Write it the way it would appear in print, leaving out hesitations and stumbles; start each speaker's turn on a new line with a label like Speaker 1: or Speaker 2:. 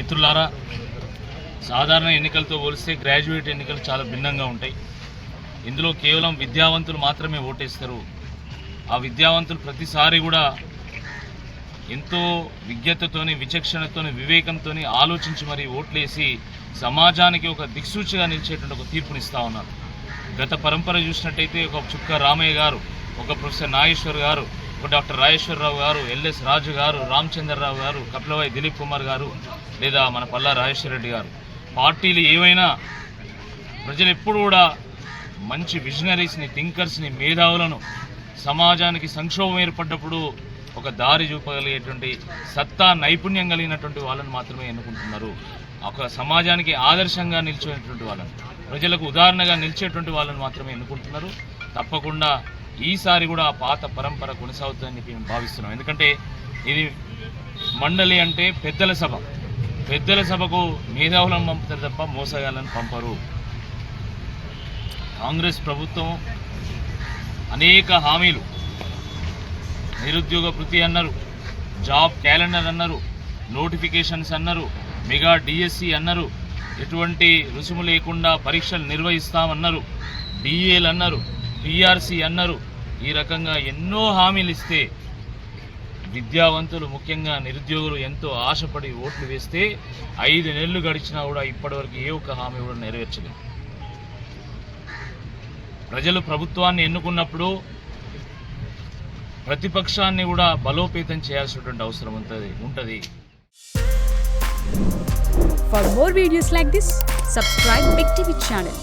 Speaker 1: మిత్రులారా, సాధారణ ఎన్నికలతో పోలిస్తే గ్రాడ్యుయేట్ ఎన్నికలు చాలా భిన్నంగా ఉంటాయి. ఇందులో కేవలం విద్యావంతులు మాత్రమే ఓటేస్తారు. ఆ విద్యావంతులు ప్రతిసారి కూడా ఎంతో విజ్ఞతతోని, విచక్షణతోని, వివేకంతోని ఆలోచించి మరి ఓట్లేసి సమాజానికి ఒక దిక్సూచిగా నిలిచేటువంటి ఒక తీర్పునిస్తూ ఉన్నారు. గత పరంపర చూసినట్టయితే ఒక చుక్క రామయ్య గారు, ఒక ప్రొఫెసర్ నాగేశ్వర్ గారు, ఒక డాక్టర్ రాజేశ్వరరావు గారు, ఎల్ఎస్ రాజు గారు, రామచంద్రరావు గారు, కపిలవాయి దిలీప్ కుమార్ గారు, లేదా మన పల్లా రాజేశ్వర రెడ్డి గారు. పార్టీలు ఏవైనా ప్రజలు ఎప్పుడు కూడా మంచి విజనరీస్ని, థింకర్స్ని, మేధావులను సమాజానికి సంక్షోభం ఏర్పడ్డప్పుడు ఒక దారి చూపగలిగేటువంటి సత్తా, నైపుణ్యం కలిగినటువంటి వాళ్ళని మాత్రమే ఎన్నుకుంటున్నారు. ఒక సమాజానికి ఆదర్శంగా నిలిచేటువంటి వాళ్ళని, ప్రజలకు ఉదాహరణగా నిలిచేటువంటి వాళ్ళని మాత్రమే ఎన్నుకుంటున్నారు. తప్పకుండా ఈసారి కూడా ఆ పాత పరంపర కొనసాగుతుందని మేము భావిస్తున్నాం. ఎందుకంటే ఇది మండలి అంటే పెద్దల సభ. పెద్దల సభకు మేధావులను పంపుతారు తప్ప మోసగాళ్ళని పంపరు. కాంగ్రెస్ ప్రభుత్వం అనేక హామీలు, నిరుద్యోగ భృతి అన్నారు, జాబ్ క్యాలెండర్ అన్నారు, నోటిఫికేషన్స్ అన్నారు, మెగా డిఎస్సి అన్నారు, ఎటువంటి రుసుము లేకుండా పరీక్షలు నిర్వహిస్తామన్నారు, డిఏలు అన్నారు, పిఆర్సి అన్నారు. ఈ రకంగా ఎన్నో హామీలు ఇస్తే విద్యావంతులు, ముఖ్యంగా నిరుద్యోగులు ఎంతో ఆశపడి ఓట్లు వేస్తే 5 నెలలు గడిచినా కూడా ఇప్పటివరకు ఏ ఒక్క హామీ కూడా నెరవేర్చలేదు. ప్రజలు ప్రభుత్వాన్ని ఎన్నుకున్నప్పుడు ప్రతిపక్షాన్ని కూడా బలోపేతం చేయాల్సినటువంటి అవసరం ఉంటుంది.
Speaker 2: For more videos like this, subscribe Big TV channel.